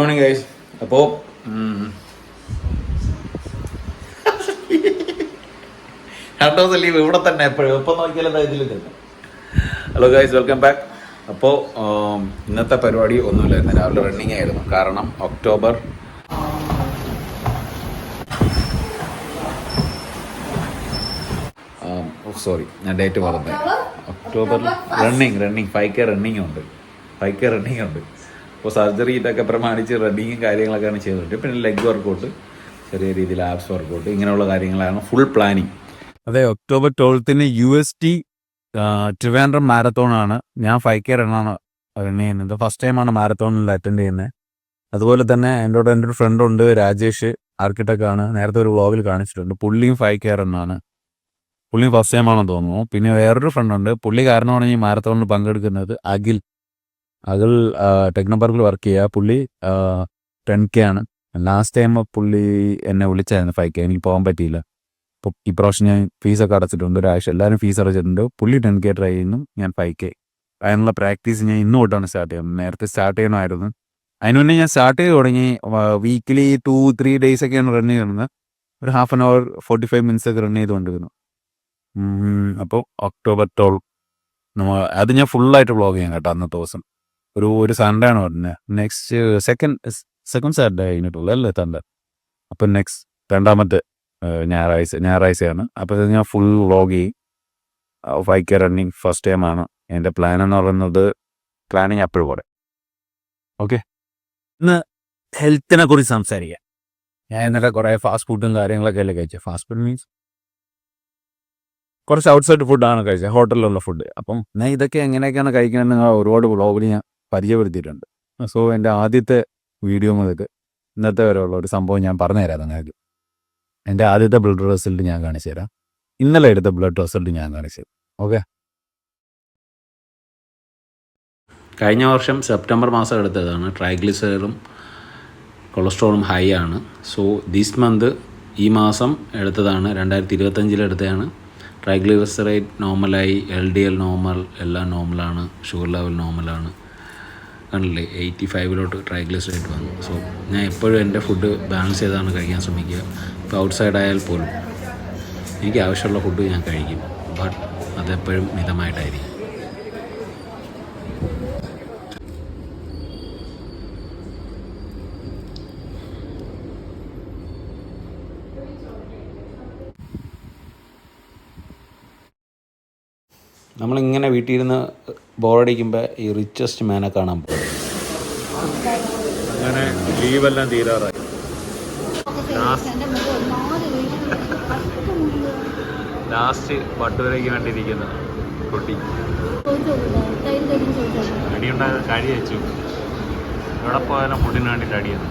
Morning guys. അപ്പോൾ രണ്ടു ദിവസം ലീവ് ഇവിടെ തന്നെ എപ്പോഴും എപ്പം നോക്കിയാലും ഇതിൽ തന്നെ. Hello guys, welcome back. അപ്പോൾ ഇന്നത്തെ പരിപാടി ഒന്നുമില്ലായിരുന്നു, രാവിലെ റണ്ണിങ് ആയിരുന്നു. കാരണം ഒക്ടോബർ ഞാൻ ഡേറ്റ് പറഞ്ഞത്. ഒക്ടോബറിൽ റണ്ണിങ് 5K റണ്ണിങ് ഉണ്ട്. അപ്പോൾ സർജറി ഇതൊക്കെ പ്രമാണിച്ച് റണ്ണിങ്ങും കാര്യങ്ങളൊക്കെയാണ് ചെയ്തിട്ടുണ്ട്. പിന്നെ ലെഗ് വർക്കൗട്ട്, ചെറിയ രീതിയിൽ ആബ്സ് വർക്കൗട്ട്, ഇങ്ങനെയുള്ള കാര്യങ്ങളാണ് ഫുൾ പ്ലാനിങ്. അതെ, ഒക്ടോബർ 12 UST ട്രിവാൻഡ്രം മാരത്തോണാണ്. ഞാൻ 5K റണ്ണാണ് റൺ ചെയ്യുന്നത്. ഫസ്റ്റ് ടൈമാണ് മാരത്തോണിൽ അറ്റൻഡ് ചെയ്യുന്നത്. അതുപോലെ തന്നെ എൻ്റെ ഒരു ഫ്രണ്ട് ഉണ്ട്, രാജേഷ്, ആർക്കിടെക്റ്റാണ്. നേരത്തെ ഒരു വ്ളോഗിൽ കാണിച്ചിട്ടുണ്ട്. പുള്ളിയും 5K റണ്ണാണ്. പുള്ളി ഫസ്റ്റ് ടൈമാണെന്ന് തോന്നുന്നു. പിന്നെ വേറൊരു ഫ്രണ്ടുണ്ട്, പുള്ളി കാരണമാണ് ഈ മാരത്തോണിൽ പങ്കെടുക്കുന്നത്. അഖിൽ ടെക്നോപാർക്കിൽ വർക്ക് ചെയ്യുക. പുള്ളി 10K ആണ്. ലാസ്റ്റ് ടൈം പുള്ളി എന്നെ വിളിച്ചായിരുന്നു 5K. എനിക്ക് പോകാൻ പറ്റിയില്ല. അപ്പോൾ ഈ പ്രാവശ്യം ഞാൻ ഫീസൊക്കെ അടച്ചിട്ടുണ്ട്. ഒരാഴ്ച എല്ലാവരും ഫീസ് അടച്ചിട്ടുണ്ട്. പുള്ളി 10K ട്രൈ ചെയ്യുന്നു, ഞാൻ 5K. അതിനുള്ള പ്രാക്ടീസ് ഞാൻ ഇന്ന് തൊട്ടാണ് സ്റ്റാർട്ട് ചെയ്യുന്നത്. നേരത്തെ സ്റ്റാർട്ട് ചെയ്യണമായിരുന്നു. അതിന് മുന്നേ ഞാൻ സ്റ്റാർട്ട് ചെയ്ത് തുടങ്ങി. വീക്കിലി 2-3 days ഒക്കെയാണ് റൺ ചെയ്യുന്നത്. ഒരു 1/2 hour 45 minutes ഒക്കെ റൺ ചെയ്തുകൊണ്ടിരുന്നു. അപ്പോൾ ഒക്ടോബർ 12 അത് ഞാൻ ഫുള്ളായിട്ട് വ്ളോഗ് ചെയ്യാം കേട്ടോ. അന്നത്തെ ദിവസം ഒരു സൺഡേ ആണ് പറഞ്ഞത്. നെക്സ്റ്റ് സെക്കൻഡ് സാറ്റർഡേ കഴിഞ്ഞിട്ടുള്ളൂ അല്ലേ സൺഡേ. അപ്പം നെക്സ്റ്റ് രണ്ടാമത്തെ ഞായറാഴ്ചയാണ്. അപ്പോൾ ഞാൻ ഫുൾ വ്ളോഗ് ചെയ്യും. 5K റണ്ണിങ് ഫസ്റ്റ് ടൈമാണ്. എൻ്റെ പ്ലാൻ എന്ന് പറയുന്നത് പ്ലാനിങ് അപ്പോഴും പോലെ. ഓക്കെ, ഇന്ന് ഹെൽത്തിനെ കുറിച്ച് സംസാരിക്കാം. ഞാൻ ഇന്നലെ കുറേ ഫാസ്റ്റ് ഫുഡും കാര്യങ്ങളൊക്കെ അല്ലേ കഴിച്ചത്. ഫാസ്റ്റ് ഫുഡ് മീൻസ് കുറച്ച് ഔട്ട്സൈഡ് ഫുഡാണ് കഴിച്ചത്, ഹോട്ടലിലുള്ള ഫുഡ്. അപ്പം ഞാൻ ഇതൊക്കെ എങ്ങനെയൊക്കെയാണ് കഴിക്കണമെന്ന് ഒരുപാട് വ്ളോഗിൽ ഞാൻ പരിചയപ്പെടുത്തിയിട്ടുണ്ട്. സോ എൻ്റെ ആദ്യത്തെ വീഡിയോ മുതൽ ഇന്നത്തെ വരെയുള്ള ഒരു സംഭവം ഞാൻ പറഞ്ഞു തരാം നിങ്ങൾക്ക്. എൻ്റെ ആദ്യത്തെ ബ്ലഡ് റിസൾട്ട് ഞാൻ കാണിച്ചു തരാം. ഇന്നലെ എടുത്ത ബ്ലഡ് റിസൾട്ട് ഞാൻ കാണിച്ചു തരാം. ഓക്കെ, കഴിഞ്ഞ വർഷം സെപ്റ്റംബർ മാസം എടുത്തതാണ്. ട്രൈഗ്ലിസറിഡും കൊളസ്ട്രോളും ഹൈ ആണ്. സോ ദിസ് മന്ത് ഈ മാസം എടുത്തതാണ്, 2025 എടുത്തതാണ്. ട്രൈഗ്ലിസറൈഡ് നോർമലായി, LDL നോർമൽ, എല്ലാം നോർമലാണ്. ഷുഗർ ലെവൽ നോർമലാണ്. കണ്ടില്ലേ, 85 ട്രൈഗ്ലിസറൈഡ് വന്നു. സോ ഞാൻ എപ്പോഴും എൻ്റെ ഫുഡ് ബാലൻസ് ചെയ്താണ് കഴിക്കാൻ ശ്രമിക്കുക. ഇപ്പോൾ ഔട്ട്സൈഡ് ആയാൽ പോലും എനിക്ക് ആവശ്യമുള്ള ഫുഡ് ഞാൻ കഴിക്കും, ബട്ട് അതെപ്പോഴും മിതമായിട്ടായിരിക്കും. നമ്മളിങ്ങനെ വീട്ടിൽ ഇരുന്ന് ബോറടിക്കുമ്പോൾ ഈ റിച്ചസ്റ്റ് മാനെ കാണാൻ പോകും. അങ്ങനെ ലീവെല്ലാം തീരാറായി. ലാസ്റ്റ് പട്ടുവരയ്ക്ക് വേണ്ടിയിരിക്കുന്ന കുട്ടി അടിയുണ്ടായത് കടി വെച്ചു. എവിടെ പോയാലും ഫുഡിന് വേണ്ടിയിട്ട് അടിയാണ്.